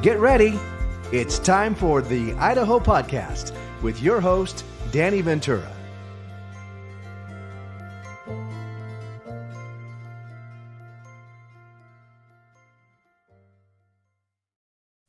Get ready. It's time for the Idaho Podcast with your host, Danny Ventura.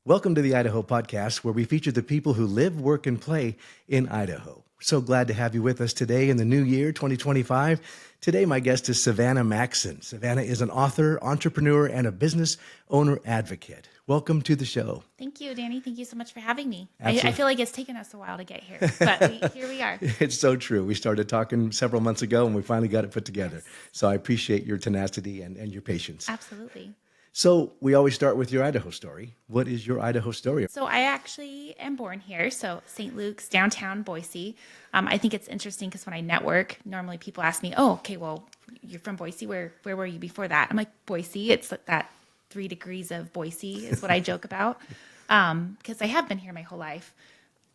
Welcome to the Idaho Podcast, where we feature the people who live, work, and play in Idaho. So glad to have you with us today in the new year, 2025. Today, my guest is Savana Maxon. Savana is an author, entrepreneur, and a business owner advocate. Welcome to the show. Thank you, Danny. Thank you so much for having me. Absolutely. I feel like it's taken us a while to get here, but here we are. It's so true. We started talking several months ago, and we finally got it put together. Yes. So I appreciate your tenacity and your patience. Absolutely. So we always start with your Idaho story. What is your Idaho story? So I actually am born here. So St. Luke's, downtown Boise. I think it's interesting because when I network, normally people ask me, oh, okay, well, you're from Boise. Where were you before that? I'm like, Boise. It's like that 3 degrees of Boise is what I joke about. Because I have been here my whole life.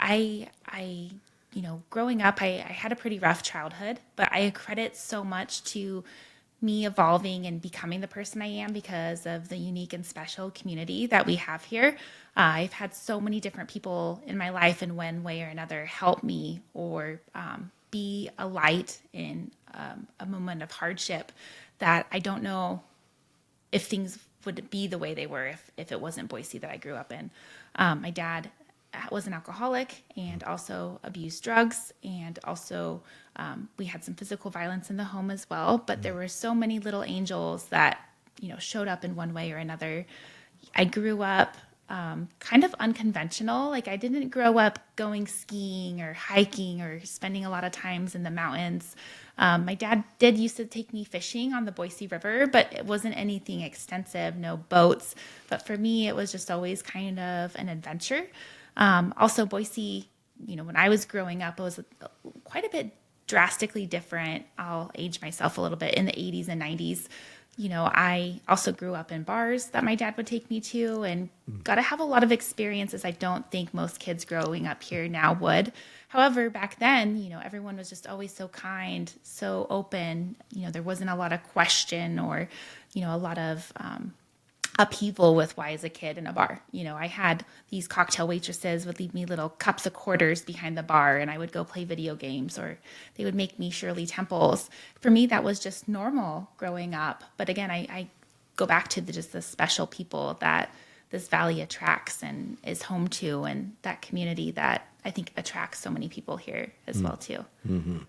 Growing up, I had a pretty rough childhood, but I credit so much to me evolving and becoming the person I am because of the unique and special community that we have here. I've had so many different people in my life in one way or another help me or be a light in a moment of hardship that I don't know if things would be the way they were if it wasn't Boise that I grew up in. My dad was an alcoholic and also abused drugs, and also we had some physical violence in the home as well. But there were so many little angels that showed up in one way or another. I grew up kind of unconventional. Like I didn't grow up going skiing or hiking or spending a lot of times in the mountains. My dad did used to take me fishing on the Boise River, but it wasn't anything extensive, no boats. But for me, it was just always kind of an adventure. Also, Boise, when I was growing up, it was quite a bit drastically different. I'll age myself a little bit. In the 80s and 90s, I also grew up in bars that my dad would take me to and got to have a lot of experiences I don't think most kids growing up here now would. However, back then, everyone was just always so kind, so open. There wasn't a lot of question or, a lot of upheaval with why as a kid in a bar. I had these cocktail waitresses would leave me little cups of quarters behind the bar and I would go play video games, or they would make me Shirley Temples. For me, that was just normal growing up. But again, I go back to just the special people that this valley attracts and is home to, and that community that I think attracts so many people here as well too. Mm-hmm.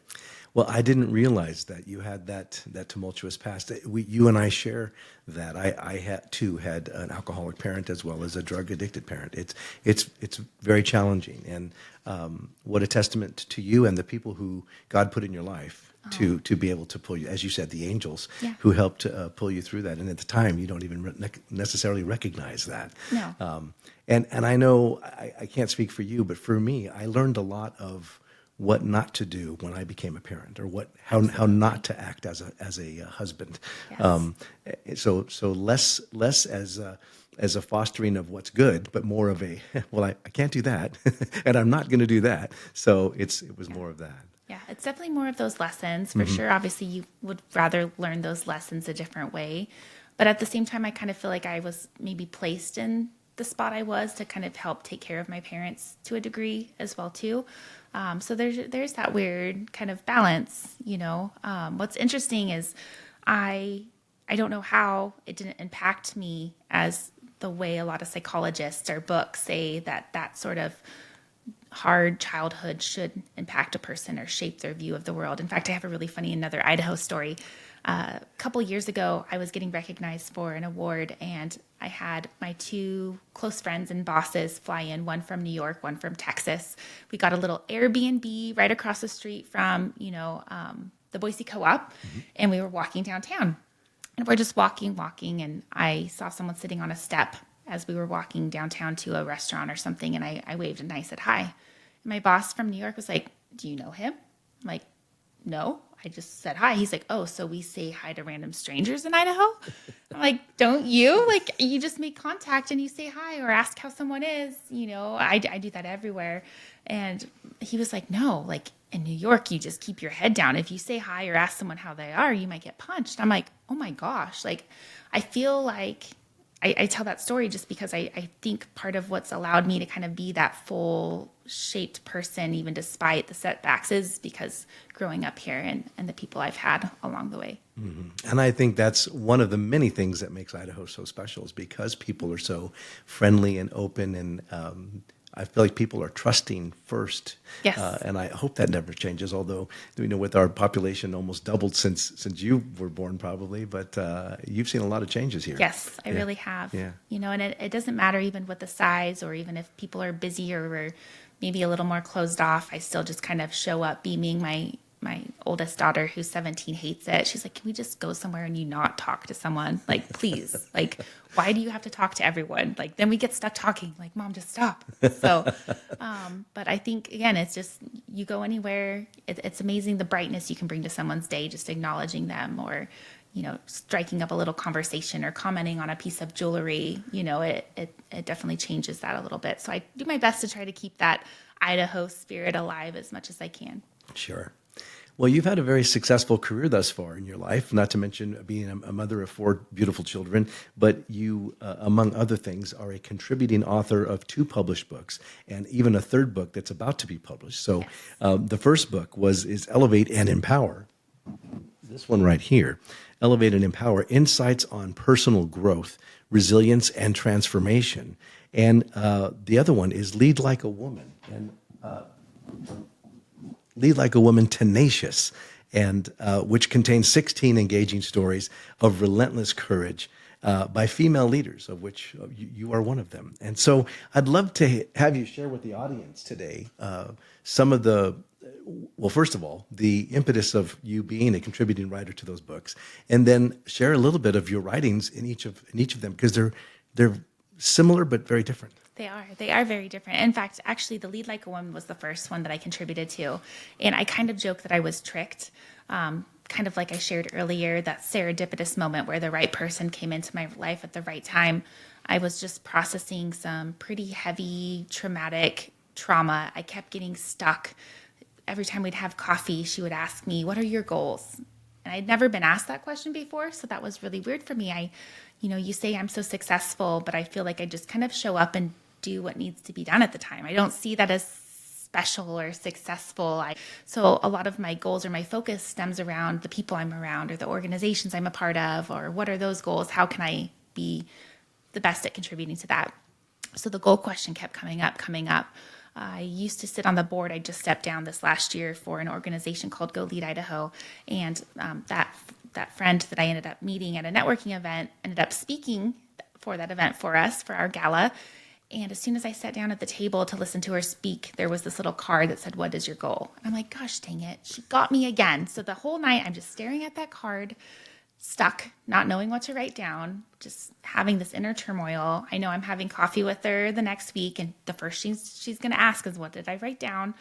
Well, I didn't realize that you had that tumultuous past. You and I share that. I had an alcoholic parent as well as a drug addicted parent. It's very challenging, and what a testament to you and the people who God put in your life to be able to pull you, as you said, the angels who helped pull you through that. And at the time, you don't even necessarily recognize that. No. And I know I can't speak for you, but for me, I learned a lot of what not to do when I became a parent, or how not to act as a husband. Yes. So less as a fostering of what's good, but more of a, well, I can't do that, and I'm not going to do that. So it was more of that. Yeah, it's definitely more of those lessons for sure. Obviously, you would rather learn those lessons a different way, but at the same time, I kind of feel like I was maybe placed in the spot I was to kind of help take care of my parents to a degree as well too. So there's that weird kind of balance, What's interesting is I don't know how it didn't impact me as the way a lot of psychologists or books say that sort of hard childhood should impact a person or shape their view of the world. In fact, I have a really funny another Idaho story. A couple years ago, I was getting recognized for an award, and I had my 2 close friends and bosses fly in, one from New York, one from Texas. We got a little Airbnb right across the street from, the Boise Co-op, and we were walking downtown. And we're just walking, and I saw someone sitting on a step as we were walking downtown to a restaurant or something, and I waved and I said hi. And my boss from New York was like, "Do you know him?" I'm like, "No, I just said hi." He's like, "Oh, so we say hi to random strangers in Idaho?" I'm like, "Don't you? Like, you just make contact and you say hi or ask how someone is. I do that everywhere." And he was like, "No, like in New York, you just keep your head down. If you say hi or ask someone how they are, you might get punched." I'm like, "Oh my gosh." Like, I feel like I tell that story just because I think part of what's allowed me to kind of be that full shaped person, even despite the setbacks, is because growing up here and the people I've had along the way. And I think that's one of the many things that makes Idaho so special is because people are so friendly and open, and I feel like people are trusting first. Yes. And I hope that never changes. Although with our population almost doubled since you were born, probably, but you've seen a lot of changes here. Yes, I really have. Yeah. And it doesn't matter even with the size or even if people are busier or maybe a little more closed off. I still just kind of show up beaming. My oldest daughter, who's 17, hates it. She's like, can we just go somewhere and you not talk to someone? Like, please. Like, why do you have to talk to everyone? Like, then we get stuck talking. Like, Mom, just stop. So, but I think, again, it's just, you go anywhere. It's amazing the brightness you can bring to someone's day, just acknowledging them or, striking up a little conversation or commenting on a piece of jewelry. It definitely changes that a little bit. So I do my best to try to keep that Idaho spirit alive as much as I can. Sure. Well, you've had a very successful career thus far in your life, not to mention being a mother of 4 beautiful children, but you, among other things, are a contributing author of 2 published books and even a 3rd book that's about to be published. So the first book is Elevate and Empower. This one right here, Elevate and Empower, Insights on Personal Growth, Resilience, and Transformation. And the other one is Lead Like a Woman. And Lead Like a Woman, Tenacious, and which contains 16 engaging stories of relentless courage by female leaders, of which you are one of them. And so I'd love to have you share with the audience today some of well, first of all, the impetus of you being a contributing writer to those books, and then share a little bit of your writings in each of them, because they're similar but very different. They are very different. In fact, actually, the Lead Like a Woman was the first one that I contributed to. And I kind of joke that I was tricked, kind of like I shared earlier, that serendipitous moment where the right person came into my life at the right time. I was just processing some pretty heavy, traumatic trauma. I kept getting stuck. Every time we'd have coffee, she would ask me, what are your goals? And I'd never been asked that question before, so that was really weird for me. You say I'm so successful, but I feel like I just kind of show up and do what needs to be done at the time. I don't see that as special or successful. So a lot of my goals or my focus stems around the people I'm around or the organizations I'm a part of, or what are those goals? How can I be the best at contributing to that? So the goal question kept coming up. I used to sit on the board. I just stepped down this last year for an organization called Go Lead Idaho. And that friend that I ended up meeting at a networking event ended up speaking for that event for us, for our gala. And as soon as I sat down at the table to listen to her speak, there was this little card that said, what is your goal? I'm like, gosh, dang it. She got me again. So the whole night I'm just staring at that card, stuck, not knowing what to write down, just having this inner turmoil. I know I'm having coffee with her the next week, and the first she's going to ask is, what did I write down?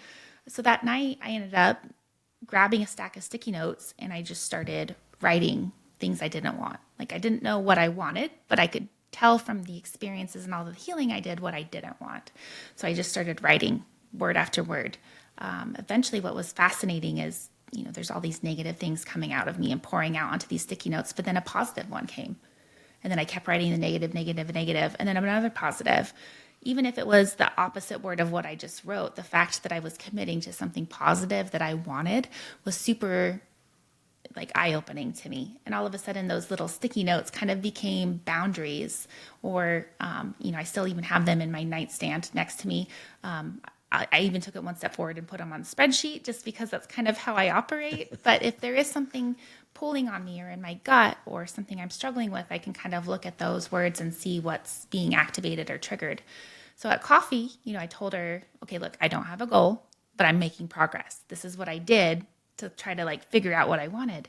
So that night I ended up grabbing a stack of sticky notes, and I just started writing things I didn't want. Like, I didn't know what I wanted, but I could tell from the experiences and all the healing I did what I didn't want. So I just started writing word after word. Eventually, what was fascinating is, there's all these negative things coming out of me and pouring out onto these sticky notes, but then a positive one came. And then I kept writing the negative, and then another positive. Even if it was the opposite word of what I just wrote, the fact that I was committing to something positive that I wanted was super eye-opening to me. And all of a sudden those little sticky notes kind of became boundaries, or, I still even have them in my nightstand next to me. I even took it one step forward and put them on the spreadsheet, just because that's kind of how I operate. But if there is something pulling on me or in my gut or something I'm struggling with, I can kind of look at those words and see what's being activated or triggered. So at coffee, I told her, okay, look, I don't have a goal, but I'm making progress. This is what I did to try to figure out what I wanted.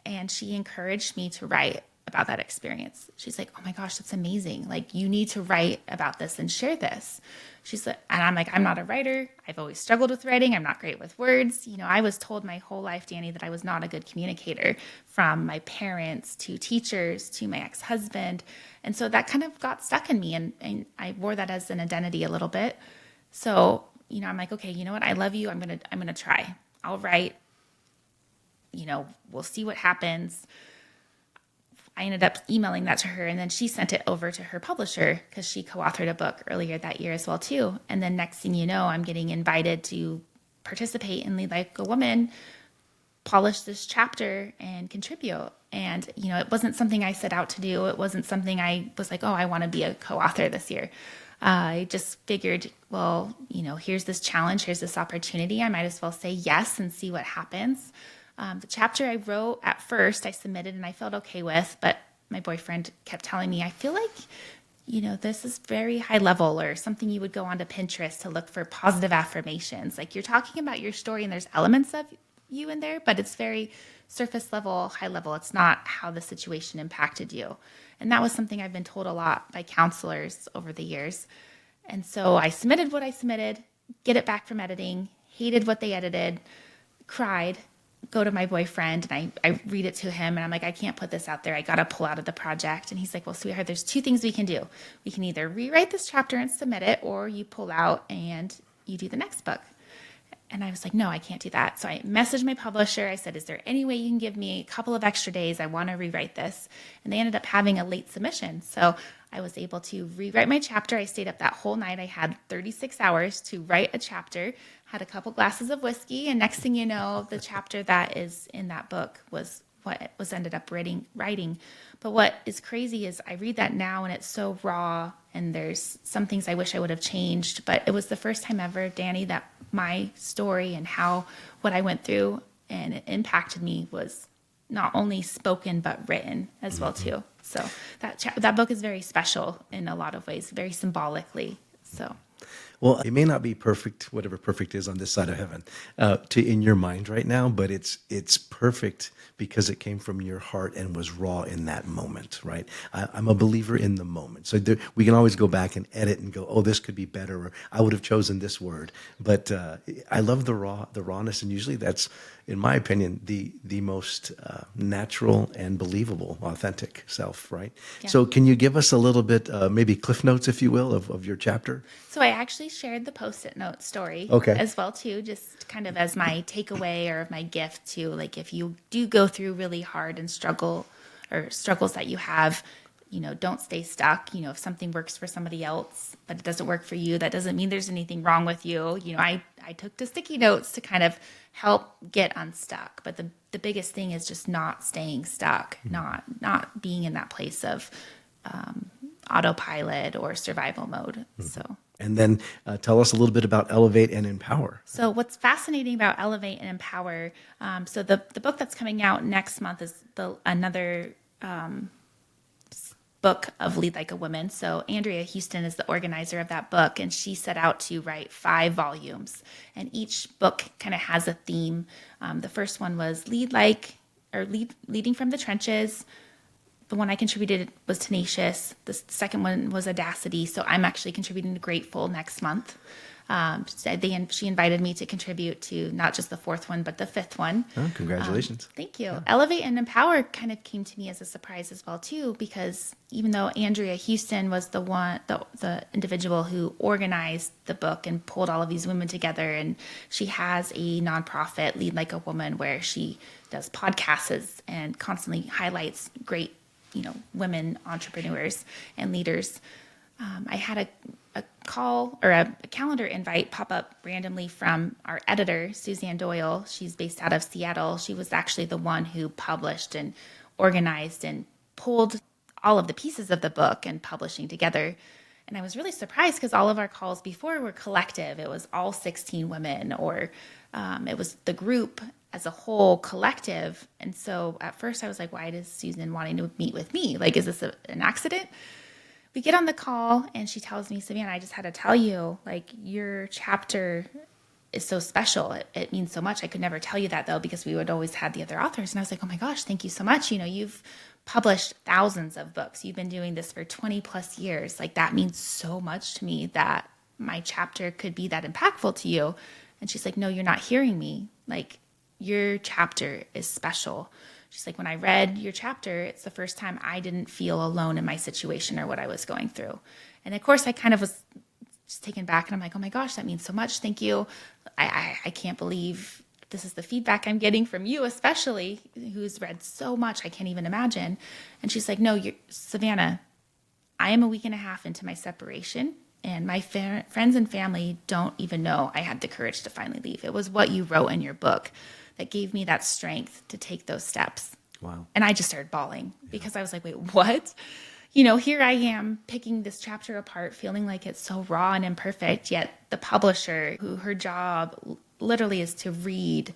And she encouraged me to write about that experience. She's like, oh my gosh, that's amazing. You need to write about this and share this. She's like, and I'm like, I'm not a writer. I've always struggled with writing. I'm not great with words. I was told my whole life, Danny, that I was not a good communicator, from my parents to teachers to my ex-husband. And so that kind of got stuck in me, and I wore that as an identity a little bit. So, I'm like, okay, you know what? I love you. I'm going to try. I'll write. We'll see what happens. I ended up emailing that to her, and then she sent it over to her publisher because she co-authored a book earlier that year as well too. And then next thing you know, I'm getting invited to participate in Lead Like a Woman, polish this chapter, and contribute. And it wasn't something I set out to do. It wasn't something I was like, oh, I want to be a co-author this year. I just figured, well, here's this challenge, here's this opportunity. I might as well say yes and see what happens. The chapter I wrote at first, I submitted and I felt okay with, but my boyfriend kept telling me, I feel like, this is very high level, or something you would go onto Pinterest to look for positive affirmations. Like, you're talking about your story and there's elements of you in there, but it's very surface level, high level. It's not how the situation impacted you. And that was something I've been told a lot by counselors over the years. And so I submitted what I submitted, get it back from editing, hated what they edited, cried, go to my boyfriend, and I read it to him, and I'm like, I can't put this out there. I got to pull out of the project. And he's like, well, sweetheart, there's two things we can do. We can either rewrite this chapter and submit it, or you pull out and you do the next book. And I was like, no, I can't do that. So I messaged my publisher. I said, is there any way you can give me a couple of extra days? I want to rewrite this. And they ended up having a late submission. So I was able to rewrite my chapter. I stayed up that whole night. I had 36 hours to write a chapter, had a couple glasses of whiskey. And next thing you know, the chapter that is in that book was what was ended up writing. But what is crazy is I read that now and it's so raw, and there's some things I wish I would have changed. But it was the first time ever, Danny, that my story and what I went through and it impacted me was not only spoken but written as well too. So that book is very special in a lot of ways, very symbolically. So. Well, it may not be perfect, whatever perfect is on this side of heaven, in your mind right now, but it's perfect because it came from your heart and was raw in that moment, right? I'm a believer in the moment. So we can always go back and edit and go, oh, this could be better, or I would have chosen this word. But I love the rawness, and usually that's, in my opinion, the most natural and believable, authentic self, right? Yeah. So can you give us a little bit, maybe cliff notes, if you will, of your chapter? So I actually shared the Post-it note story as well too, just kind of as my takeaway or my gift to, like, if you do go through really hard and struggles that you have, don't stay stuck. If something works for somebody else, but it doesn't work for you, that doesn't mean there's anything wrong with you. I took to sticky notes to kind of help get unstuck. But the biggest thing is just not staying stuck, not being in that place of autopilot or survival mode. So. And then tell us a little bit about Elevate and Empower. So what's fascinating about Elevate and Empower, so the book that's coming out next month is another book of Lead Like a Woman. So Andrea Houston is the organizer of that book, and she set out to write 5 volumes. And each book kind of has a theme. The first one was leading from the trenches. The one I contributed was Tenacious. The second one was Audacity. So I'm actually contributing to Grateful next month. She invited me to contribute to not just the 4th one, but the 5th one. Oh, congratulations. Thank you. Yeah. Elevate and Empower kind of came to me as a surprise as well, too, because even though Andrea Houston was the individual who organized the book and pulled all of these women together, and she has a nonprofit, Lead Like a Woman, where she does podcasts and constantly highlights great women entrepreneurs and leaders. I had a call or a calendar invite pop up randomly from our editor, Suzanne Doyle. She's based out of Seattle. She was actually the one who published and organized and pulled all of the pieces of the book and publishing together. And I was really surprised because all of our calls before were collective. It was all 16 women, or it was the group as a whole collective. And so at first I was like, why is Susan wanting to meet with me? Like, is this an accident? We get on the call and she tells me, Savana, I just had to tell you, like, your chapter is so special. It means so much. I could never tell you that, though, because we would always had the other authors. And I was like, oh my gosh, thank you so much. You've published thousands of books. You've been doing this for 20 plus years. Like, that means so much to me that my chapter could be that impactful to you. And she's like, no, you're not hearing me. Like, your chapter is special. She's like, when I read your chapter, it's the first time I didn't feel alone in my situation or what I was going through. And of course, I kind of was just taken back, and I'm like, oh my gosh, that means so much. Thank you. I can't believe this is the feedback I'm getting from you, especially who's read so much, I can't even imagine. And she's like, no, Savannah, I am a week and a half into my separation, and my friends and family don't even know I had the courage to finally leave. It was what you wrote in your book that gave me that strength to take those steps. Wow. And I just started bawling because I was like, wait, what? Here I am picking this chapter apart, feeling like it's so raw and imperfect, yet the publisher, who her job literally is to read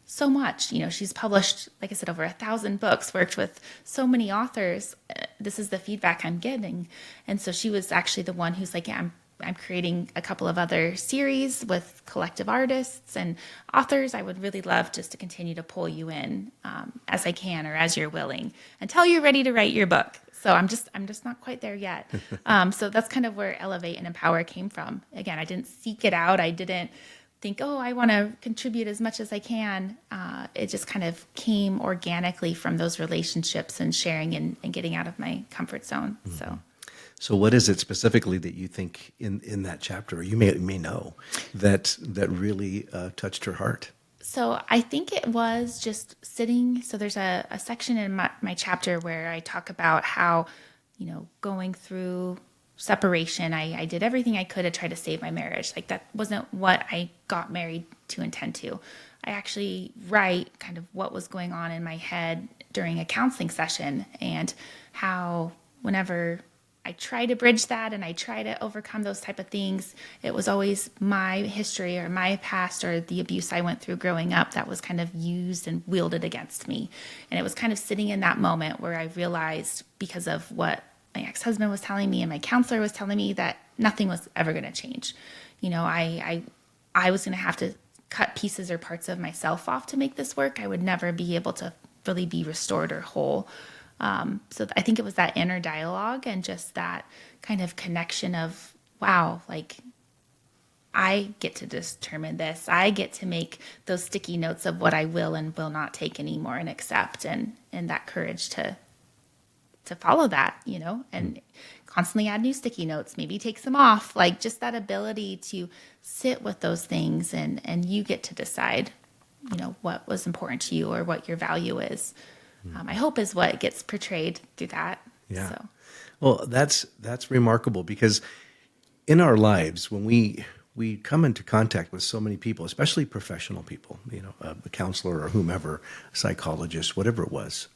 so much. She's published, like I said, over 1,000 books, worked with so many authors. This is the feedback I'm getting. And so she was actually the one who's like, yeah, I'm creating a couple of other series with collective artists and authors. I would really love just to continue to pull you in as I can, or as you're willing, until you're ready to write your book. So I'm just not quite there yet. So that's kind of where Elevate and Empower came from. Again, I didn't seek it out. I didn't think, oh, I want to contribute as much as I can. It just kind of came organically from those relationships and sharing and getting out of my comfort zone. Mm-hmm. So what is it specifically that you think in that chapter, or you may know, that really touched her heart? So I think it was just sitting. So there's a section in my chapter where I talk about how, going through separation, I did everything I could to try to save my marriage. Like, that wasn't what I got married to intend to. I actually write kind of what was going on in my head during a counseling session, and how whenever I try to bridge that and I try to overcome those type of things, it was always my history or my past or the abuse I went through growing up that was kind of used and wielded against me. And it was kind of sitting in that moment where I realized, because of what my ex-husband was telling me and my counselor was telling me, that nothing was ever going to change. I was going to have to cut pieces or parts of myself off to make this work. I would never be able to really be restored or whole. So I think it was that inner dialogue and just that kind of connection of, wow, like, I get to determine this. I get to make those sticky notes of what I will and will not take anymore and accept, and that courage to follow that, and constantly add new sticky notes, maybe take some off, like just that ability to sit with those things, and you get to decide, what was important to you or what your value is. I hope is what gets portrayed through that. Yeah. So. Well, that's remarkable, because in our lives, when we come into contact with so many people, especially professional people, a counselor or whomever, psychologist, whatever it was,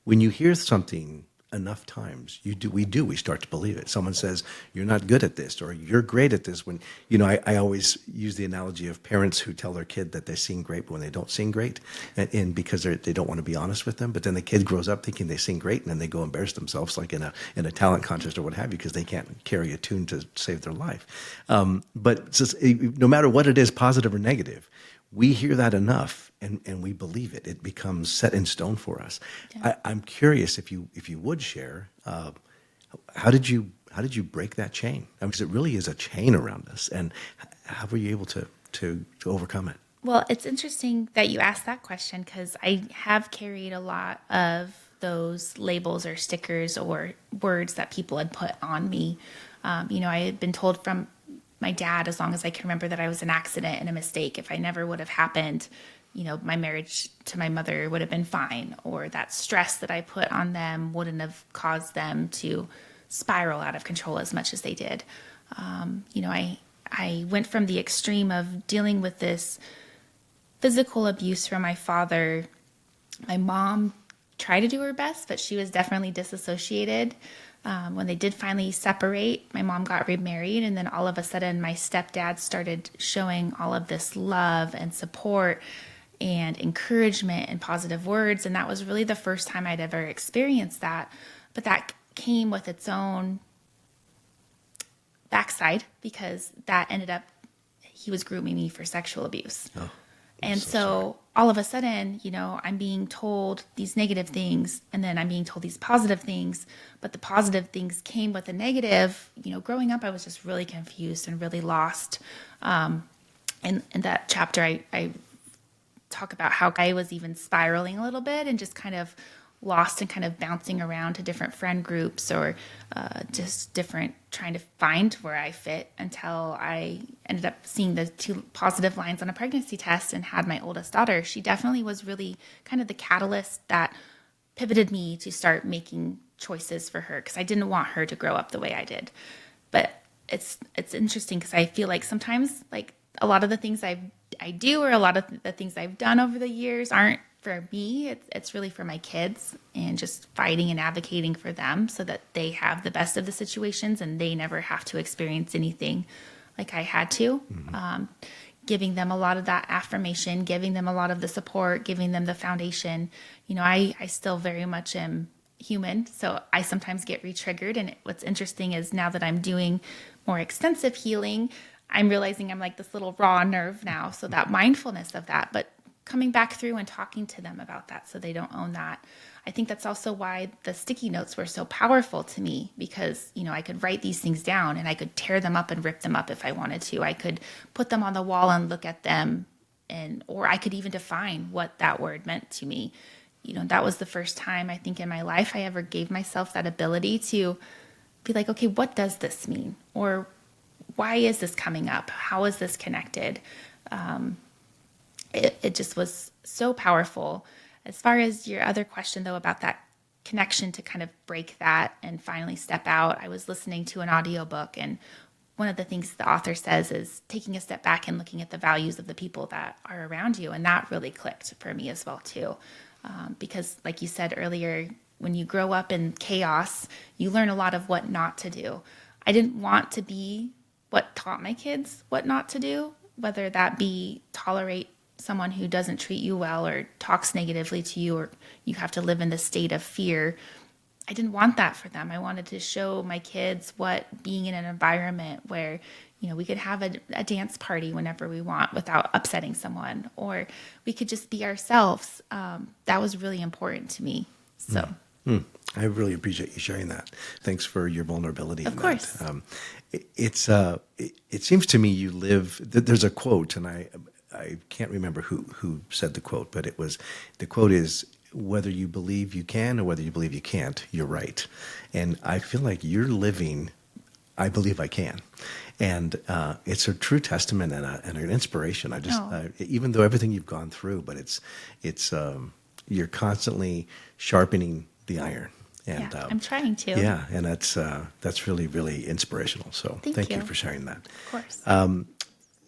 when you hear something enough times, we start to believe it. Someone says, you're not good at this, or you're great at this. When, I always use the analogy of parents who tell their kid that they sing great, but when they don't sing great, and because they don't want to be honest with them, but then the kid grows up thinking they sing great, and then they go embarrass themselves, like in a talent contest or what have you, because they can't carry a tune to save their life. But just, no matter what it is, positive or negative, we hear that enough, and we believe it. It becomes set in stone for us. Yeah. I'm curious if you would share, how did you break that chain? Because it really is a chain around us, and how were you able to overcome it? Well, it's interesting that you asked that question, because I have carried a lot of those labels or stickers or words that people had put on me. I had been told from my dad, as long as I can remember, that I was an accident and a mistake. If I never would have happened, my marriage to my mother would have been fine, or that stress that I put on them wouldn't have caused them to spiral out of control as much as they did. I went from the extreme of dealing with this physical abuse from my father. My mom tried to do her best, but she was definitely disassociated. When they did finally separate, my mom got remarried, and then all of a sudden my stepdad started showing all of this love and support and encouragement and positive words, and that was really the first time I'd ever experienced that. But that came with its own backside, because that ended up, he was grooming me for sexual abuse. Oh. And so all of a sudden, I'm being told these negative things, and then I'm being told these positive things, but the positive things came with the negative. Growing up, I was just really confused and really lost. In that chapter, I talk about how I was even spiraling a little bit and just kind of lost and kind of bouncing around to different friend groups or just different, trying to find where I fit until I ended up seeing the 2 positive lines on a pregnancy test and had my oldest daughter. She definitely was really kind of the catalyst that pivoted me to start making choices for her because I didn't want her to grow up the way I did. But it's interesting because I feel like sometimes like a lot of the things I do or a lot of the things I've done over the years aren't for me. It's really for my kids and just fighting and advocating for them so that they have the best of the situations and they never have to experience anything like I had to. Giving them a lot of that affirmation, giving them a lot of the support, giving them the foundation. I still very much am human, so I sometimes get re-triggered. And what's interesting is now that I'm doing more extensive healing, I'm realizing I'm like this little raw nerve now. So that mindfulness of that, but coming back through and talking to them about that so they don't own that. I think that's also why the sticky notes were so powerful to me because, I could write these things down and I could tear them up and rip them up if I wanted to. I could put them on the wall and look at them or I could even define what that word meant to me. That was the first time I think in my life I ever gave myself that ability to be like, okay, what does this mean? Or why is this coming up? How is this connected? It just was so powerful. As far as your other question, though, about that connection to kind of break that and finally step out, I was listening to an audiobook, and one of the things the author says is taking a step back and looking at the values of the people that are around you. And that really clicked for me as well, too. Because like you said earlier, when you grow up in chaos, you learn a lot of what not to do. I didn't want to be what taught my kids what not to do, whether that be tolerate someone who doesn't treat you well or talks negatively to you, or you have to live in the state of fear. I didn't want that for them. I wanted to show my kids what being in an environment where, we could have a dance party whenever we want without upsetting someone, or we could just be ourselves. That was really important to me. So. I really appreciate you sharing that. Thanks for your vulnerability. Of course. It seems to me you live. There's a quote, and I can't remember who said the quote, but the quote is, whether you believe you can or whether you believe you can't, you're right. And I feel like you're living, I believe I can. And it's a true testament and an inspiration. Even though everything you've gone through, but it's you're constantly sharpening the iron. And I'm trying to. Yeah, and that's really, really inspirational. So thank you for sharing that. Of course.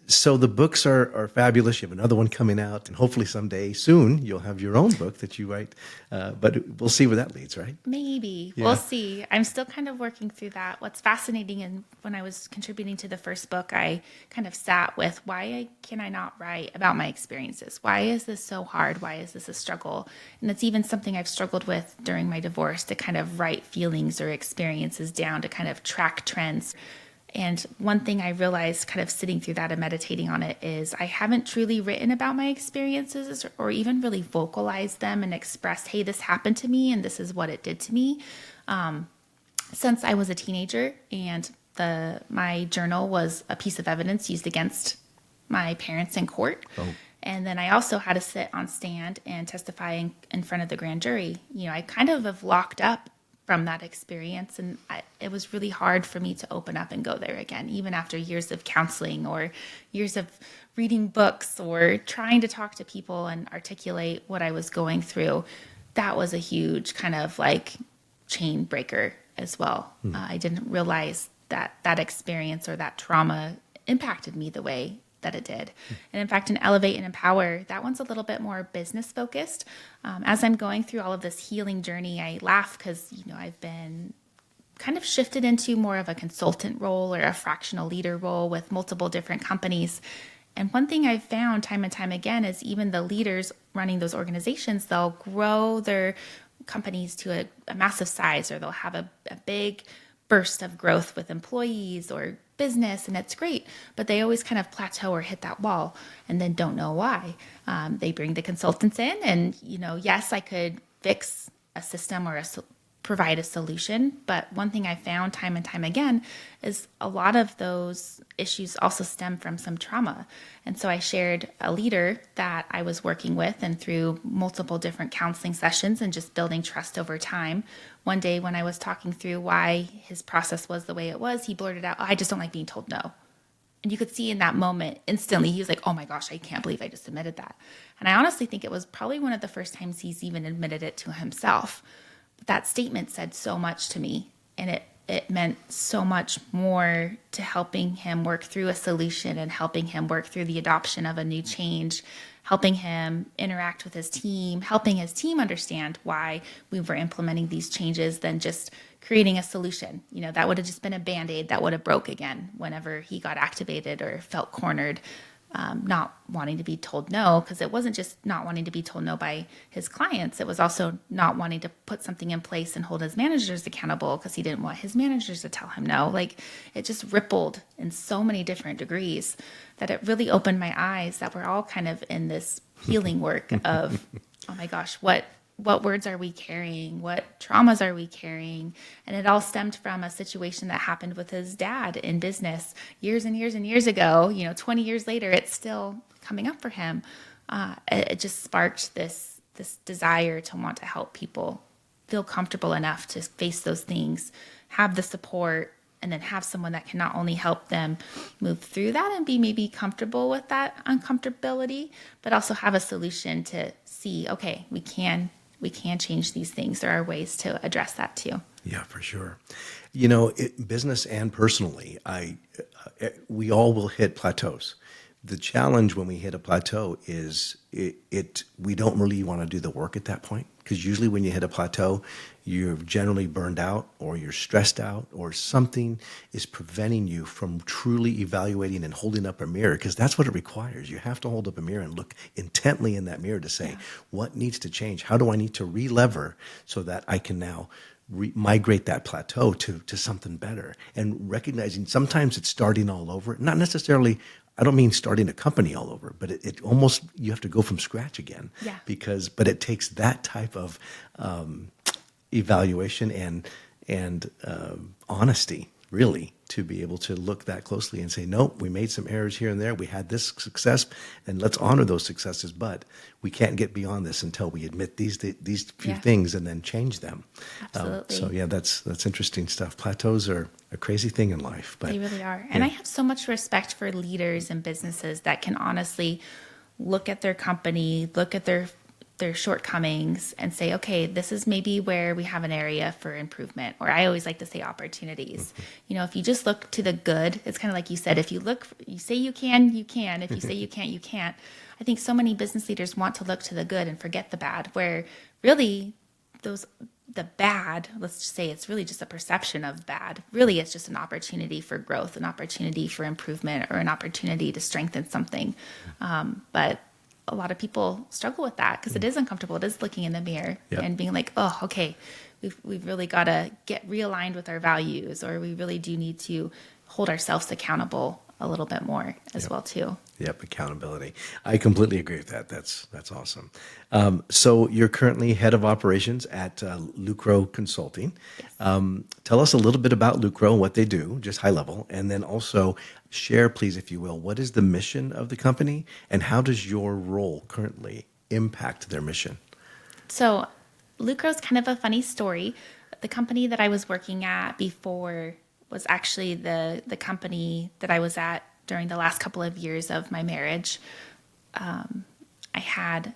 So the books are fabulous. You have another one coming out, and hopefully someday soon you'll have your own book that you write. But we'll see where that leads, right? Maybe. Yeah. We'll see. I'm still kind of working through that. What's fascinating, and when I was contributing to the first book, I kind of sat with, why can I not write about my experiences? Why is this so hard? Why is this a struggle? And it's even something I've struggled with during my divorce, to kind of write feelings or experiences down, to kind of track trends. And one thing I realized kind of sitting through that and meditating on it is I haven't truly written about my experiences or even really vocalized them and expressed, hey, this happened to me and this is what it did to me. Since I was a teenager, and my journal was a piece of evidence used against my parents in court. Oh. And then I also had to sit on stand and testify in front of the grand jury. I kind of have locked up from that experience. And it was really hard for me to open up and go there again, even after years of counseling or years of reading books or trying to talk to people and articulate what I was going through. That was a huge kind of like chain breaker as well. I didn't realize that experience or that trauma impacted me the way that it did. And in fact, in Elevate and Empower, that one's a little bit more business focused. As I'm going through all of this healing journey, I laugh because, I've been kind of shifted into more of a consultant role or a fractional leader role with multiple different companies. And one thing I've found time and time again is even the leaders running those organizations, they'll grow their companies to a massive size, or they'll have a big burst of growth with employees or business, and it's great, but they always kind of plateau or hit that wall and then don't know why. They bring the consultants in and, yes, I could fix a system or a provide a solution. But one thing I found time and time again is a lot of those issues also stem from some trauma. And so I shared a leader that I was working with, and through multiple different counseling sessions and just building trust over time, one day when I was talking through why his process was the way it was, he blurted out, "Oh, I just don't like being told no." And you could see in that moment instantly, he was like, "Oh my gosh, I can't believe I just admitted that." And I honestly think it was probably one of the first times he's even admitted it to himself. But that statement said so much to me, and it meant so much more to helping him work through a solution and helping him work through the adoption of a new change, helping him interact with his team, helping his team understand why we were implementing these changes than just creating a solution. That would have just been a Band-Aid that would have broke again whenever he got activated or felt cornered, not wanting to be told no, because it wasn't just not wanting to be told no by his clients. It was also not wanting to put something in place and hold his managers accountable because he didn't want his managers to tell him no. Like, it just rippled in so many different degrees that it really opened my eyes that we're all kind of in this healing work of, oh my gosh, what words are we carrying? What traumas are we carrying? And it all stemmed from a situation that happened with his dad in business years and years and years ago. 20 years later, it's still coming up for him. It just sparked this desire to want to help people feel comfortable enough to face those things, have the support, and then have someone that can not only help them move through that and be maybe comfortable with that uncomfortability, but also have a solution to see, okay, we can change these things. There are ways to address that too. Yeah, for sure. Business and personally, we all will hit plateaus. The challenge when we hit a plateau is we don't really want to do the work at that point, because usually when you hit a plateau, you're generally burned out or you're stressed out or something is preventing you from truly evaluating and holding up a mirror, because that's what it requires. You have to hold up a mirror and look intently in that mirror to say, what needs to change? How do I need to re-lever so that I can now migrate that plateau to something better? And recognizing sometimes it's starting all over, not necessarily, I don't mean starting a company all over, but it almost, you have to go from scratch again. Yeah. But it takes that type of evaluation and honesty, really, to be able to look that closely and say, no, we made some errors here and there. We had this success, and let's honor those successes. But we can't get beyond this until we admit these few things and then change them. Absolutely. That's interesting stuff. Plateaus are a crazy thing in life, but they really are. And I have so much respect for leaders and businesses that can honestly look at their company, look at their shortcomings and say, okay, this is maybe where we have an area for improvement. Or I always like to say opportunities. Mm-hmm. If you just look to the good, it's kind of like you said, if you say you can, you can. If you say you can't, you can't. I think so many business leaders want to look to the good and forget the bad, where really the bad, let's just say it's really just a perception of bad. Really, it's just an opportunity for growth, an opportunity for improvement, or an opportunity to strengthen something. But a lot of people struggle with that because it is uncomfortable. It is looking in the mirror and being like, oh, okay, we've really got to get realigned with our values, or we really do need to hold ourselves accountable a little bit more as well too. Yep, accountability. I completely agree with that. That's awesome. So you're currently head of operations at Lucro Consulting. Yes. Tell us a little bit about Lucro, what they do, just high level, and then also share, please, if you will, what is the mission of the company and how does your role currently impact their mission? So Lucro's kind of a funny story. The company that I was working at before was actually the company that I was at during the last couple of years of my marriage. I had,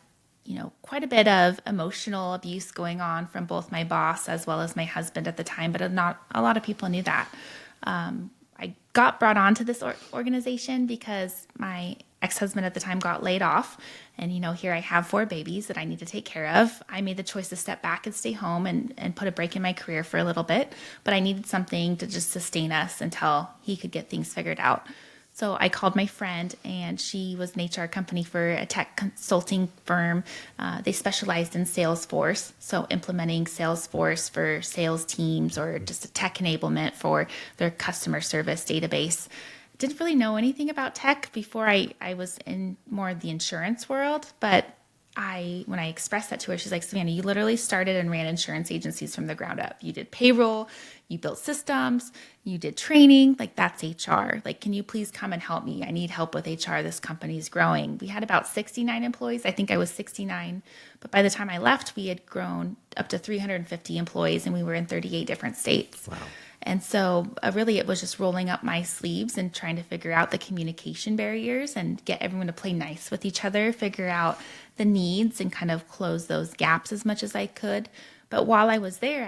quite a bit of emotional abuse going on from both my boss as well as my husband at the time, but not a lot of people knew that. I got brought on to this organization because my ex-husband at the time got laid off. And, here I have 4 babies that I need to take care of. I made the choice to step back and stay home and put a break in my career for a little bit. But I needed something to just sustain us until he could get things figured out. So I called my friend, and she was an HR company for a tech consulting firm. They specialized in Salesforce, so implementing Salesforce for sales teams or just a tech enablement for their customer service database. Didn't really know anything about tech before I was in more of the insurance world, but when I expressed that to her, she's like, Savannah, you literally started and ran insurance agencies from the ground up. You did payroll, you built systems, you did training. Like, that's HR. Like, can you please come and help me? I need help with HR. This company's growing. We had about 69 employees. I think I was 69. But by the time I left, we had grown up to 350 employees and we were in 38 different states. Wow. And so really it was just rolling up my sleeves and trying to figure out the communication barriers and get everyone to play nice with each other, figure out the needs and kind of close those gaps as much as I could. But while I was there,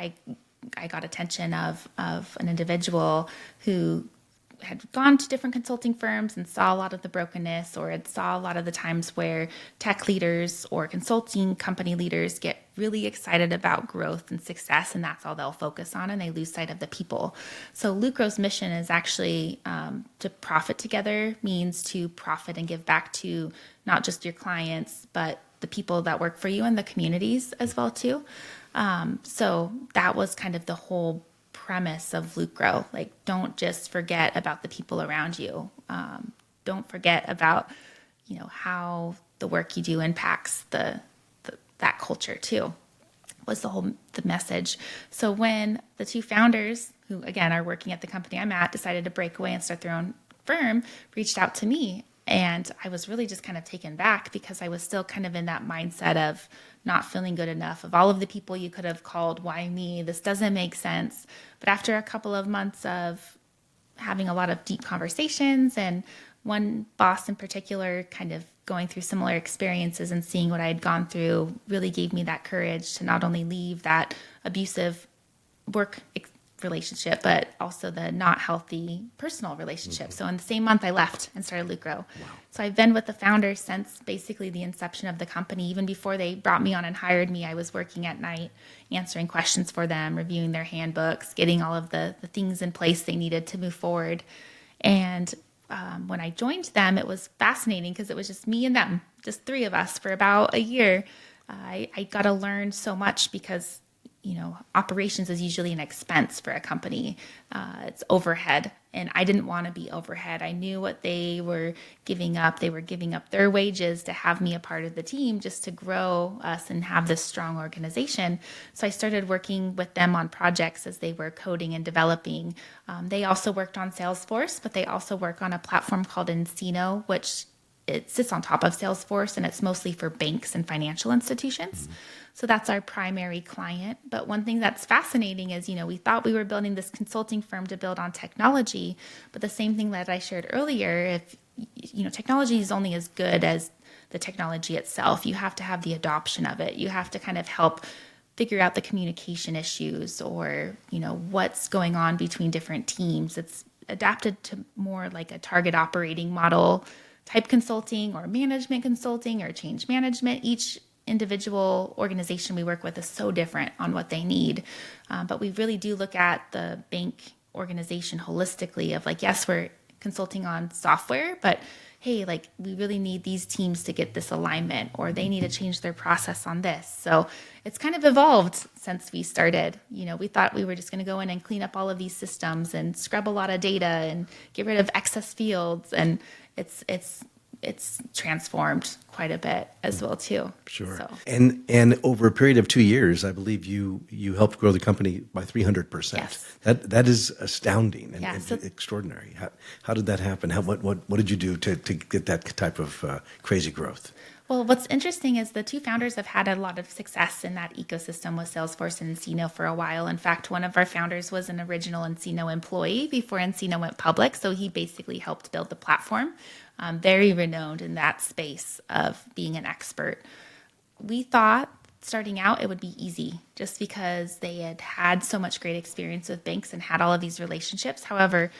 I got attention of an individual who had gone to different consulting firms and saw a lot of the brokenness, or had saw a lot of the times where tech leaders or consulting company leaders get really excited about growth and success, and that's all they'll focus on, and they lose sight of the people. So Lucro's mission is actually to profit together, means to profit and give back to not just your clients, but the people that work for you and the communities as well too. So that was kind of the whole premise of Lucro. Like, don't just forget about the people around you. Don't forget about, how the work you do impacts that culture too, was the message. So when the two founders, who again are working at the company I'm at, decided to break away and start their own firm, reached out to me. And I was really just kind of taken back because I was still kind of in that mindset of not feeling good enough, of all of the people you could have called, why me? This doesn't make sense. But after a couple of months of having a lot of deep conversations, and one boss in particular kind of going through similar experiences and seeing what I had gone through, really gave me that courage to not only leave that abusive work relationship, but also the not healthy personal relationship. So in the same month I left and started Lucro. Wow. So I've been with the founders since basically the inception of the company. Even before they brought me on and hired me, I was working at night, answering questions for them, reviewing their handbooks, getting all of the things in place they needed to move forward. And when I joined them, it was fascinating because it was just me and them, just three of us for about a year. I got to learn so much because operations is usually an expense for a company. It's overhead, and I didn't want to be overhead. I knew what they were giving up. They were giving up their wages to have me a part of the team just to grow us and have this strong organization. So I started working with them on projects as they were coding and developing. They also worked on Salesforce, but they also work on a platform called Encino, which it sits on top of Salesforce, and it's mostly for banks and financial institutions. Mm-hmm. So that's our primary client. But one thing that's fascinating is, we thought we were building this consulting firm to build on technology, but the same thing that I shared earlier, if, technology is only as good as the technology itself. You have to have the adoption of it. You have to kind of help figure out the communication issues, or, what's going on between different teams. It's adapted to more like a target operating model type consulting, or management consulting, or change management. Each individual organization we work with is so different on what they need. But we really do look at the bank organization holistically of like, yes, we're consulting on software, but hey, like we really need these teams to get this alignment, or they need to change their process on this. So it's kind of evolved since we started. We thought we were just going to go in and clean up all of these systems and scrub a lot of data and get rid of excess fields. And it's transformed quite a bit as well too. Sure. So. And over a period of 2 years, I believe you helped grow the company by 300%. Yes. That is astounding and, so extraordinary. How did that happen? What did you do to get that type of crazy growth? Well, what's interesting is the two founders have had a lot of success in that ecosystem with Salesforce and Encino for a while. In fact, one of our founders was an original Encino employee before Encino went public. So he basically helped build the platform. Very renowned in that space of being an expert. We thought starting out it would be easy just because they had so much great experience with banks and had all of these relationships. However,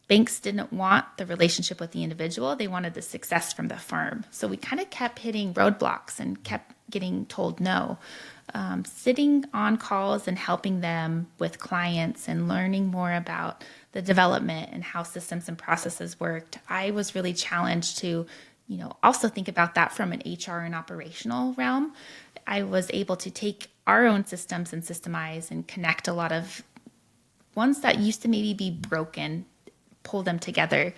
banks didn't want the relationship with the individual. They wanted the success from the firm. So we kind of kept hitting roadblocks and kept getting told no. Sitting on calls and helping them with clients and learning more about the development and how systems and processes worked, I was really challenged to, also think about that from an HR and operational realm. I was able to take our own systems and systemize and connect a lot of ones that used to maybe be broken, pull them together.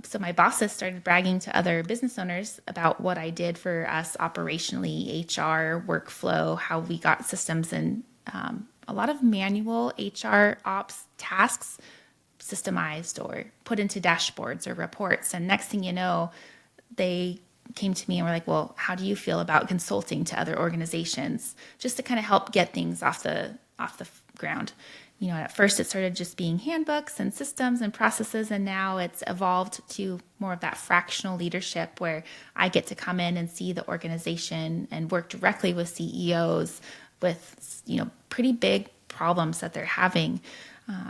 So my bosses started bragging to other business owners about what I did for us operationally, HR, workflow, how we got systems and a lot of manual HR ops tasks systemized or put into dashboards or reports. And next thing you know, they came to me and were like, well, how do you feel about consulting to other organizations just to kind of help get things off the ground? You know, at first it started just being handbooks and systems and processes, and now it's evolved to more of that fractional leadership where I get to come in and see the organization and work directly with CEOs with, you know, pretty big problems that they're having.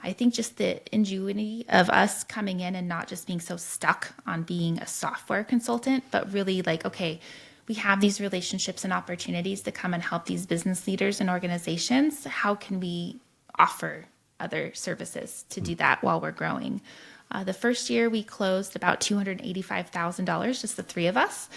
I think just the ingenuity of us coming in and not just being so stuck on being a software consultant, but really like, okay, we have these relationships and opportunities to come and help these business leaders and organizations. How can we offer other services to do that while we're growing? The first year we closed about $285,000, just the three of us.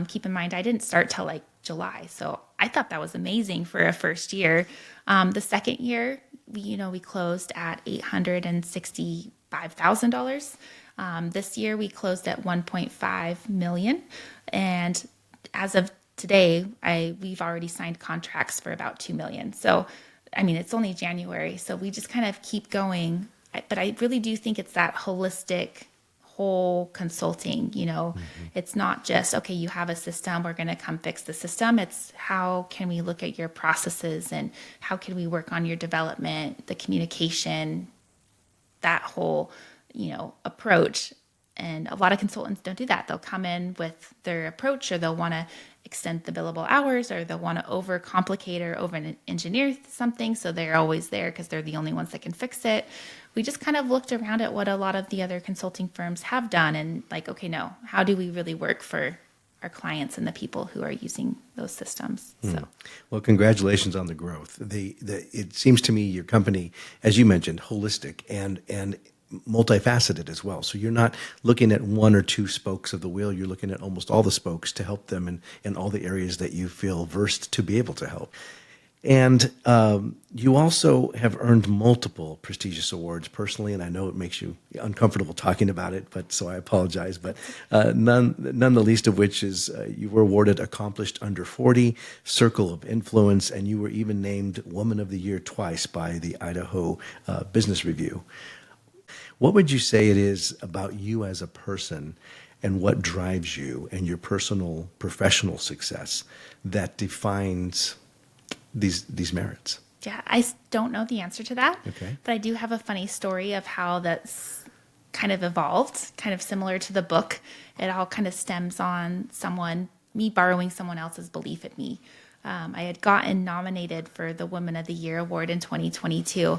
Keep in mind, I didn't start till like July. So I thought that was amazing for a first year. The second year, we closed at $865,000. This year we closed at 1.5 million. And as of today, we've already signed contracts for about 2 million. So, I mean, it's only January, so we just kind of keep going. But I really do think it's that holistic whole consulting, It's not just, okay, you have a system, we're going to come fix the system. It's how can we look at your processes and how can we work on your development, the communication, that whole, approach. And a lot of consultants don't do that. They'll come in with their approach, or they'll want to extend the billable hours, or they'll want to overcomplicate or over engineer something. So they're always there because they're the only ones that can fix it. We just kind of looked around at what a lot of the other consulting firms have done and like, okay, no, how do we really work for our clients and the people who are using those systems? So, well, congratulations on the growth. It seems to me your company, as you mentioned, holistic and multifaceted as well. So you're not looking at one or two spokes of the wheel. You're looking at almost all the spokes to help them in all the areas that you feel versed to be able to help. And you also have earned multiple prestigious awards personally, and I know it makes you uncomfortable talking about it, but so I apologize. But none the least of which is you were awarded Accomplished Under 40, Circle of Influence, and you were even named Woman of the Year twice by the Idaho Business Review. What would you say it is about you as a person and what drives you and your personal professional success that defines these merits? Yeah, I don't know the answer to that. Okay. But I do have a funny story of how that's kind of evolved, kind of similar to the book. It all kind of stems on me borrowing someone else's belief in me. I had gotten nominated for the Woman of the Year award in 2022.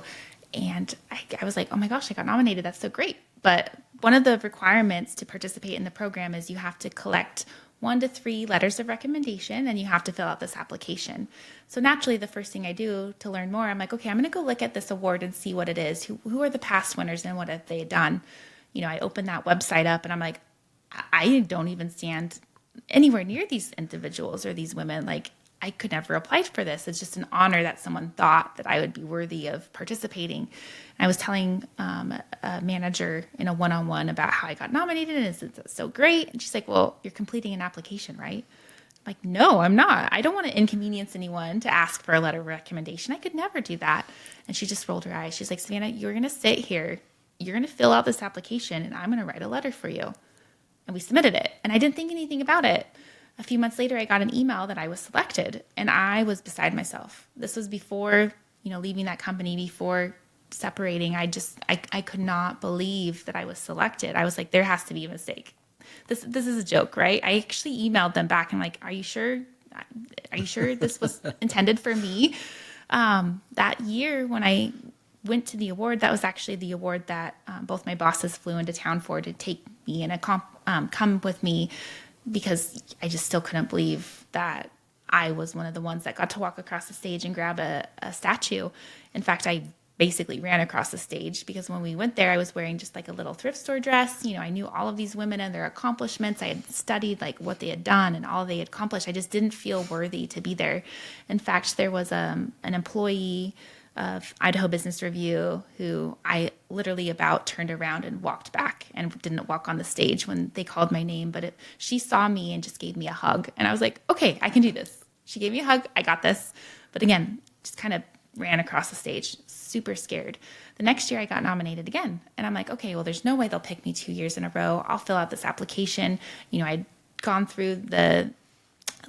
And I was like, oh my gosh, I got nominated. That's so great. But one of the requirements to participate in the program is you have to collect 1 to 3 letters of recommendation, and you have to fill out this application. So naturally, the first thing I do to learn more, I'm like, okay, I'm going to go look at this award and see what it is. Who are the past winners and what have they done? I open that website up and I'm like, I don't even stand anywhere near these individuals or these women. Like, I could never apply for this. It's just an honor that someone thought that I would be worthy of participating. And I was telling a manager in a one-on-one about how I got nominated, and it's so great. And she's like, well, you're completing an application, right? I'm like, no, I'm not. I don't want to inconvenience anyone to ask for a letter of recommendation. I could never do that. And she just rolled her eyes. She's like, Savannah, you're going to sit here. You're going to fill out this application, and I'm going to write a letter for you. And we submitted it. And I didn't think anything about it. A few months later, I got an email that I was selected, and I was beside myself. This was before, leaving that company, before separating. I could not believe that I was selected. I was like, there has to be a mistake. This is a joke, right? I actually emailed them back and like, are you sure? Are you sure this was intended for me? That year when I went to the award, that was actually the award that both my bosses flew into town for to take me and come with me, because I just still couldn't believe that I was one of the ones that got to walk across the stage and grab a statue. In fact, I basically ran across the stage because when we went there, I was wearing just like a little thrift store dress. I knew all of these women and their accomplishments. I had studied like what they had done and all they had accomplished. I just didn't feel worthy to be there. In fact, there was an employee of Idaho Business Review who I literally about turned around and walked back and didn't walk on the stage when they called my name, but she saw me and just gave me a hug. And I was like, okay, I can do this. She gave me a hug. I got this. But again, just kind of ran across the stage, super scared. The next year I got nominated again. And I'm like, okay, well, there's no way they'll pick me 2 years in a row. I'll fill out this application. I'd gone through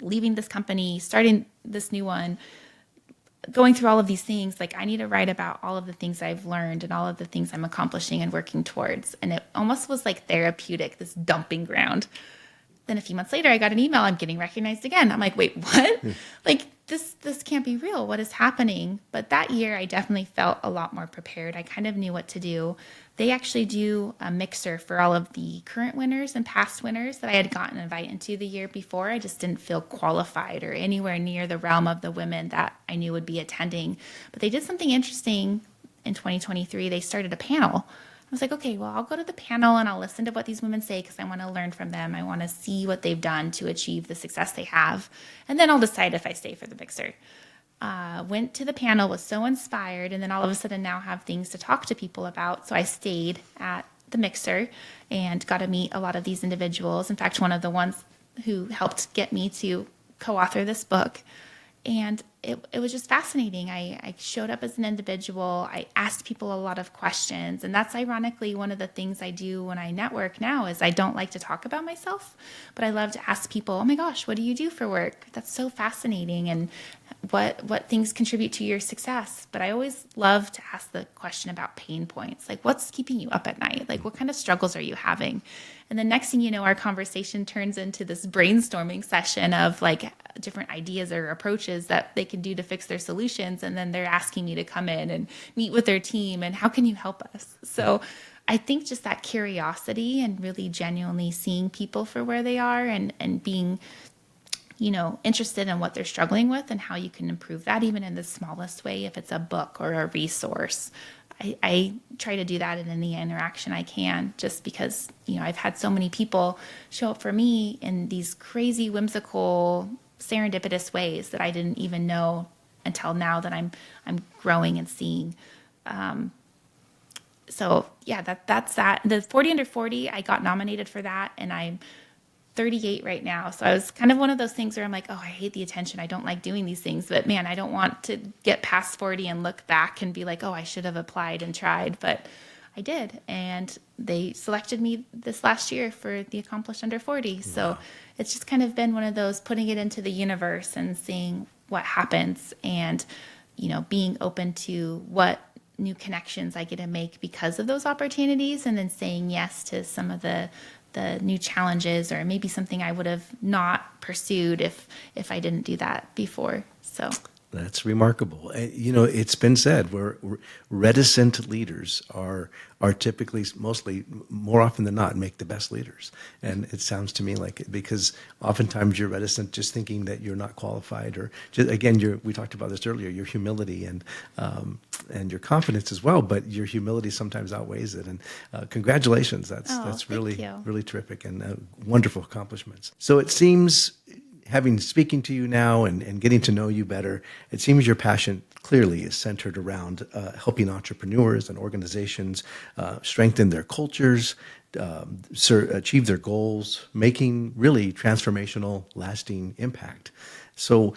leaving this company, starting this new one, going through all of these things. Like, I need to write about all of the things I've learned and all of the things I'm accomplishing and working towards. And it almost was like therapeutic, this dumping ground. Then a few months later, I got an email. I'm getting recognized again. I'm like, wait, what? Like, this can't be real. What is happening? But that year, I definitely felt a lot more prepared. I kind of knew what to do. They actually do a mixer for all of the current winners and past winners that I had gotten invited into the year before. I just didn't feel qualified or anywhere near the realm of the women that I knew would be attending. But they did something interesting in 2023. They started a panel. I was like, okay, well, I'll go to the panel and I'll listen to what these women say because I want to learn from them. I want to see what they've done to achieve the success they have. And then I'll decide if I stay for the mixer. Went to the panel, was so inspired, and then all of a sudden now have things to talk to people about. So I stayed at the mixer and got to meet a lot of these individuals. In fact, one of the ones who helped get me to co-author this book. And it was just fascinating. I showed up as an individual. I asked people a lot of questions. And that's ironically one of the things I do when I network now is I don't like to talk about myself, but I love to ask people, oh my gosh, what do you do for work? That's so fascinating. And what things contribute to your success? But I always love to ask the question about pain points. Like, what's keeping you up at night? Like, what kind of struggles are you having? And the next thing you know, our conversation turns into this brainstorming session of like different ideas or approaches that they can do to fix their solutions. And then they're asking me to come in and meet with their team and how can you help us? So I think just that curiosity and really genuinely seeing people for where they are and being, interested in what they're struggling with and how you can improve that even in the smallest way, if it's a book or a resource. I try to do that in any interaction I can, just because, I've had so many people show up for me in these crazy, whimsical, serendipitous ways that I didn't even know until now that I'm growing and seeing. So yeah, that's that. The 40 under 40, I got nominated for that, and I'm 38 right now. So I was kind of one of those things where I'm like, oh, I hate the attention. I don't like doing these things, but man, I don't want to get past 40 and look back and be like, oh, I should have applied and tried, but I did. And they selected me this last year for the Accomplished Under 40. Wow. So it's just kind of been one of those putting it into the universe and seeing what happens and, being open to what new connections I get to make because of those opportunities, and then saying yes to some of the new challenges, or maybe something I would have not pursued if I didn't do that before. So that's remarkable. It's been said where reticent leaders are typically, mostly, more often than not, make the best leaders. And it sounds to me like it, because oftentimes you're reticent just thinking that you're not qualified, or just, again, we talked about this earlier, your humility and your confidence as well, but your humility sometimes outweighs it. And congratulations, that's really terrific and wonderful accomplishments. So it seems, speaking to you now and getting to know you better, it seems your passion clearly is centered around helping entrepreneurs and organizations strengthen their cultures, achieve their goals, making really transformational, lasting impact. So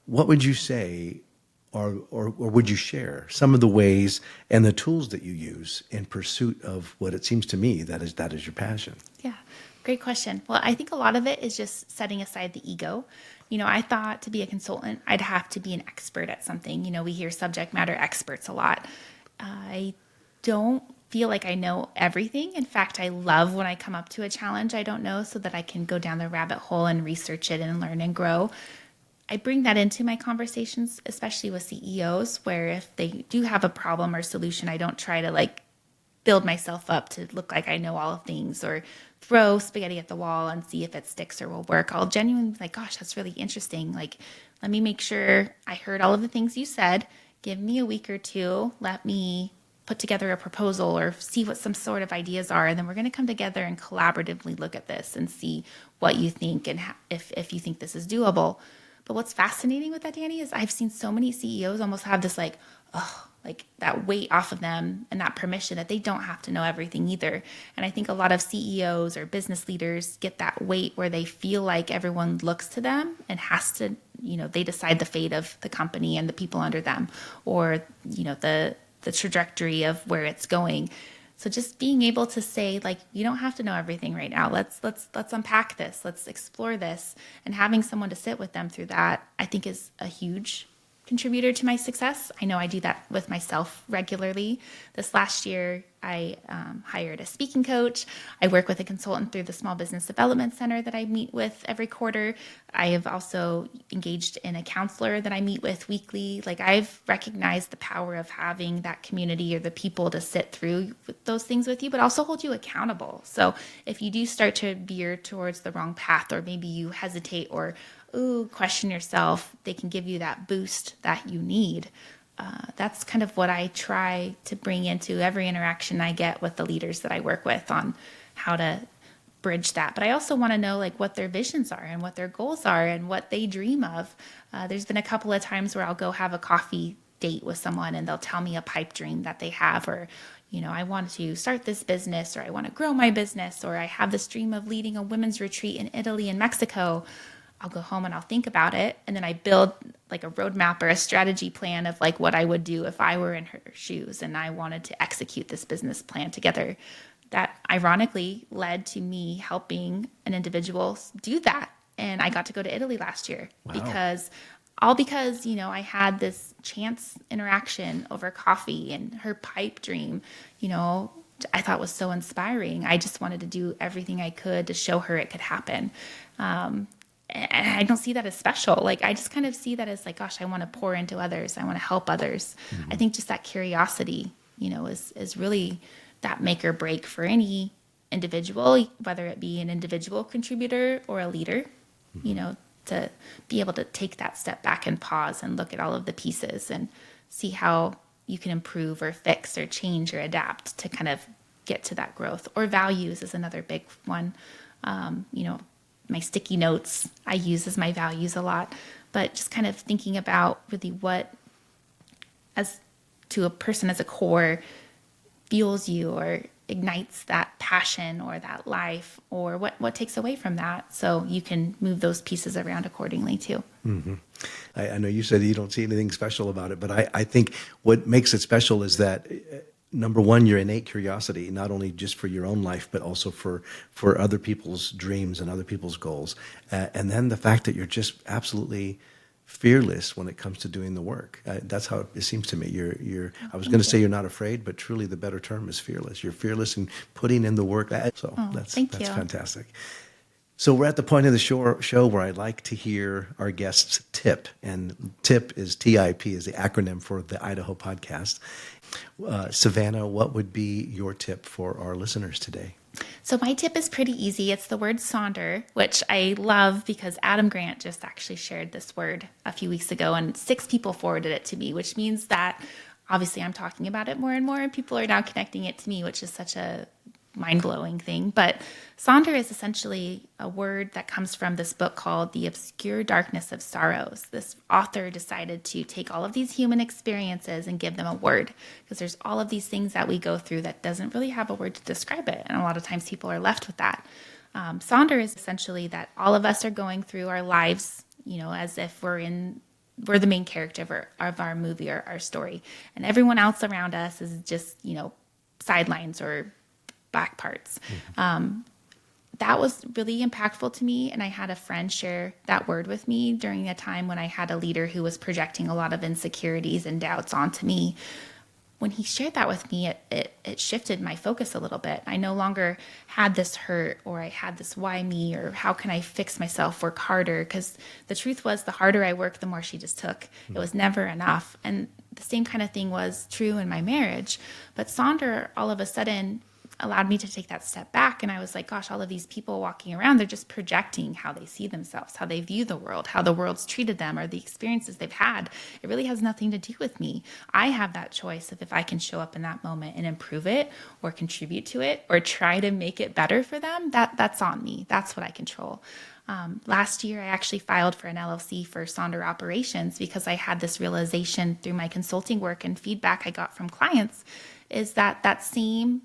what would you say, or would you share some of the ways and the tools that you use in pursuit of what it seems to me that is your passion? Yeah. Great question. Well, I think a lot of it is just setting aside the ego. I thought to be a consultant, I'd have to be an expert at something. We hear subject matter experts a lot. I don't feel like I know everything. In fact, I love when I come up to a challenge I don't know, so that I can go down the rabbit hole and research it and learn and grow. I bring that into my conversations, especially with CEOs, where if they do have a problem or solution, I don't try to build myself up to look like I know all things, or throw spaghetti at the wall and see if it sticks or will work. I'll genuinely be like, gosh, that's really interesting. Let me make sure I heard all of the things you said. Give me a week or two. Let me put together a proposal or see what some sort of ideas are. And then we're going to come together and collaboratively look at this and see what you think and if you think this is doable. But what's fascinating with that, Danny, is I've seen so many CEOs almost have this oh, like that weight off of them and that permission that they don't have to know everything either. And I think a lot of CEOs or business leaders get that weight where they feel like everyone looks to them and has to, they decide the fate of the company and the people under them, or, the trajectory of where it's going. So just being able to say, like, you don't have to know everything right now. Let's unpack this. Let's explore this. And having someone to sit with them through that, I think, is a huge contributor to my success. I know I do that with myself regularly. This last year, I hired a speaking coach. I work with a consultant through the Small Business Development Center that I meet with every quarter. I have also engaged in a counselor that I meet with weekly. Like, I've recognized the power of having that community or the people to sit through those things with you, but also hold you accountable. So if you do start to veer towards the wrong path, or maybe you hesitate or question yourself, they can give you that boost that you need. That's kind of what I try to bring into every interaction I get with the leaders that I work with on how to bridge that. But I also want to know, like, what their visions are and what their goals are and what they dream of. There's been a couple of times where I'll go have a coffee date with someone and they'll tell me a pipe dream that they have, or I want to start this business, or I want to grow my business, or I have this dream of leading a women's retreat in Italy and Mexico. I'll go home and I'll think about it. And then I build like a roadmap or a strategy plan of like what I would do if I were in her shoes and I wanted to execute this business plan together. That ironically led to me helping an individual do that. And I got to go to Italy last year. Wow. because I had this chance interaction over coffee, and her pipe dream, I thought was so inspiring. I just wanted to do everything I could to show her it could happen. And I don't see that as special. Like, I just kind of see that as like, gosh, I want to pour into others. I want to help others. Mm-hmm. I think just that curiosity, is really that make or break for any individual, whether it be an individual contributor or a leader, mm-hmm. To be able to take that step back and pause and look at all of the pieces and see how you can improve or fix or change or adapt to kind of get to that growth. Or values is another big one. My sticky notes I use as my values a lot, but just kind of thinking about really what, as to a person as a core, fuels you or ignites that passion or that life, or what takes away from that, so you can move those pieces around accordingly too. Mm-hmm. I know you said you don't see anything special about it, but I think what makes it special is that number one, your innate curiosity, not only just for your own life, but also for other people's dreams and other people's goals. And then the fact that you're just absolutely fearless when it comes to doing the work. That's how it seems to me. I was going to say you're not afraid, but truly the better term is fearless. You're fearless in putting in the work. So that's fantastic. So we're at the point of the show where I like to hear our guests' tip. And TIP is TIP, is the acronym for the Idaho podcast. Savana, what would be your tip for our listeners today? So my tip is pretty easy. It's the word sonder, which I love because Adam Grant just actually shared this word a few weeks ago, and 6 people forwarded it to me, which means that obviously I'm talking about it more and more, and people are now connecting it to me, which is such a mind-blowing thing. But sonder is essentially a word that comes from this book called The Obscure Darkness of Sorrows. This author decided to take all of these human experiences and give them a word, because there's all of these things that we go through that doesn't really have a word to describe it, and a lot of times people are left with that. Sonder is essentially that all of us are going through our lives, as if we're the main character of our movie or our story, and everyone else around us is just sidelines or back parts. Mm-hmm. That was really impactful to me, and I had a friend share that word with me during a time when I had a leader who was projecting a lot of insecurities and doubts onto me. When he shared that with me, it shifted my focus a little bit. I no longer had this hurt, or I had this why me, or how can I fix myself, work harder, because the truth was the harder I worked, the more she just took. Mm-hmm. It was never enough. And the same kind of thing was true in my marriage. But Sonder all of a sudden allowed me to take that step back. And I was like, gosh, all of these people walking around, they're just projecting how they see themselves, how they view the world, how the world's treated them, or the experiences they've had. It really has nothing to do with me. I have that choice of if I can show up in that moment and improve it, or contribute to it, or try to make it better for them. That's on me. That's what I control. Last year, I actually filed for an LLC for Sonder Operations because I had this realization through my consulting work and feedback I got from clients is that that same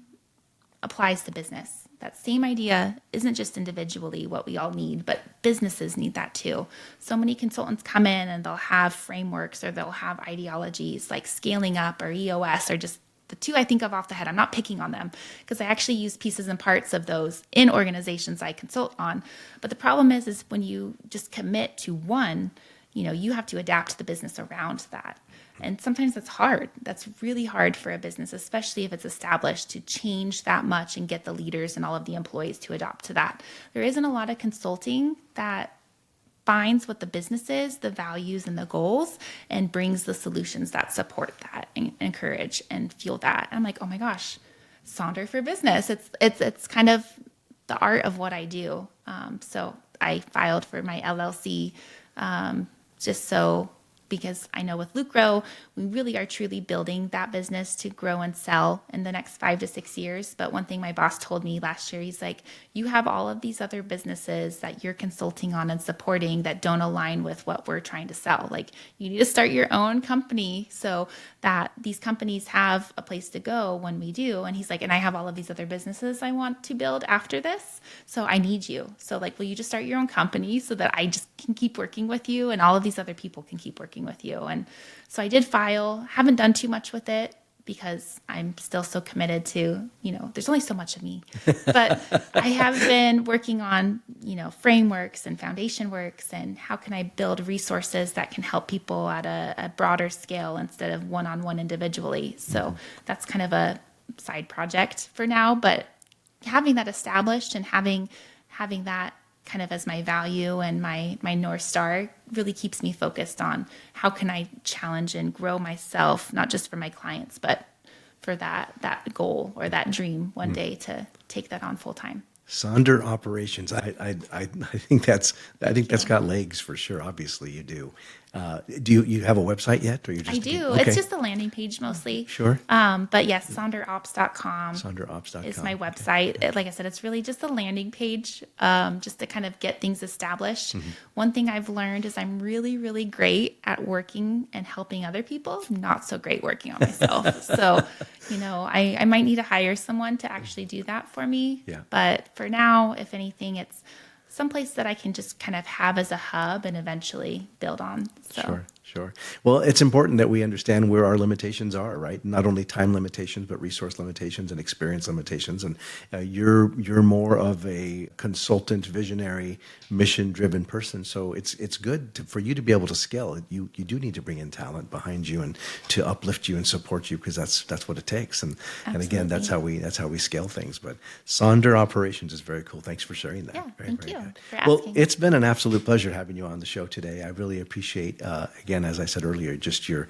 applies to business. That same idea isn't just individually what we all need, but businesses need that too. So many consultants come in and they'll have frameworks or they'll have ideologies like scaling up or EOS or just the two I think of off the head. I'm not picking on them because I actually use pieces and parts of those in organizations I consult on. But the problem is when you just commit to one, you have to adapt the business around that. And sometimes that's hard. That's really hard for a business, especially if it's established, to change that much and get the leaders and all of the employees to adopt to that. There isn't a lot of consulting that finds what the business is, the values and the goals, and brings the solutions that support that and encourage and fuel that. And I'm like, oh my gosh, Sonder for business. It's kind of the art of what I do. So I filed for my LLC because I know with Lucro, we really are truly building that business to grow and sell in the next 5 to 6 years. But one thing my boss told me last year, he's like, you have all of these other businesses that you're consulting on and supporting that don't align with what we're trying to sell. Like, you need to start your own company so that these companies have a place to go when we do. And he's like, and I have all of these other businesses I want to build after this. So I need you. So like, will you just start your own company so that I just can keep working with you and all of these other people can keep working with you? And so I did file, haven't done too much with it because I'm still so committed to, there's only so much of me, but I have been working on, frameworks and foundation works and how can I build resources that can help people at a broader scale instead of one-on-one individually. So that's kind of a side project for now, but having that established and having that kind of as my value and my North Star really keeps me focused on how can I challenge and grow myself, not just for my clients, but for that goal or that dream one day to take that on full time. Sonder Operations. I think that's got legs for sure. Obviously, you do. Do you have a website yet, or you just? I do. Okay. It's just a landing page mostly. Sure. But yes, sonderops.com. Sonderops.com is my website. Okay. Like I said, it's really just a landing page, just to kind of get things established. One thing I've learned is I'm really, really great at working and helping other people. Not so great working on myself. So, I might need to hire someone to actually do that for me. Yeah. But for now, if anything, it's someplace that I can just kind of have as a hub and eventually build on. So. Sure. Well, it's important that we understand where our limitations are, right? Not only time limitations, but resource limitations and experience limitations. And you're more of a consultant, visionary, mission-driven person. So it's good for you to be able to scale. You do need to bring in talent behind you and to uplift you and support you because that's what it takes. And again, that's how we scale things. But Sonder Operations is very cool. Thanks for sharing that. Yeah, very, thank very you good. for asking. Well, it's been an absolute pleasure having you on the show today. I really appreciate again, as I said earlier, just your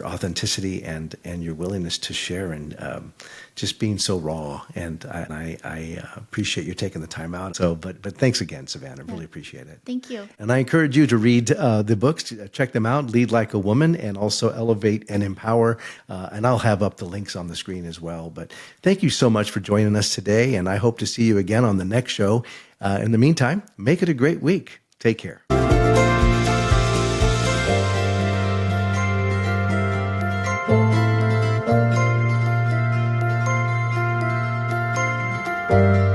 authenticity and your willingness to share and just being so raw. And I appreciate you taking the time out. So, but thanks again, Savannah. Really appreciate it. Thank you. And I encourage you to read the books, check them out, Lead Like a Woman, and also Elevate and Empower. And I'll have up the links on the screen as well. But thank you so much for joining us today. And I hope to see you again on the next show. In the meantime, make it a great week. Take care. Thank you.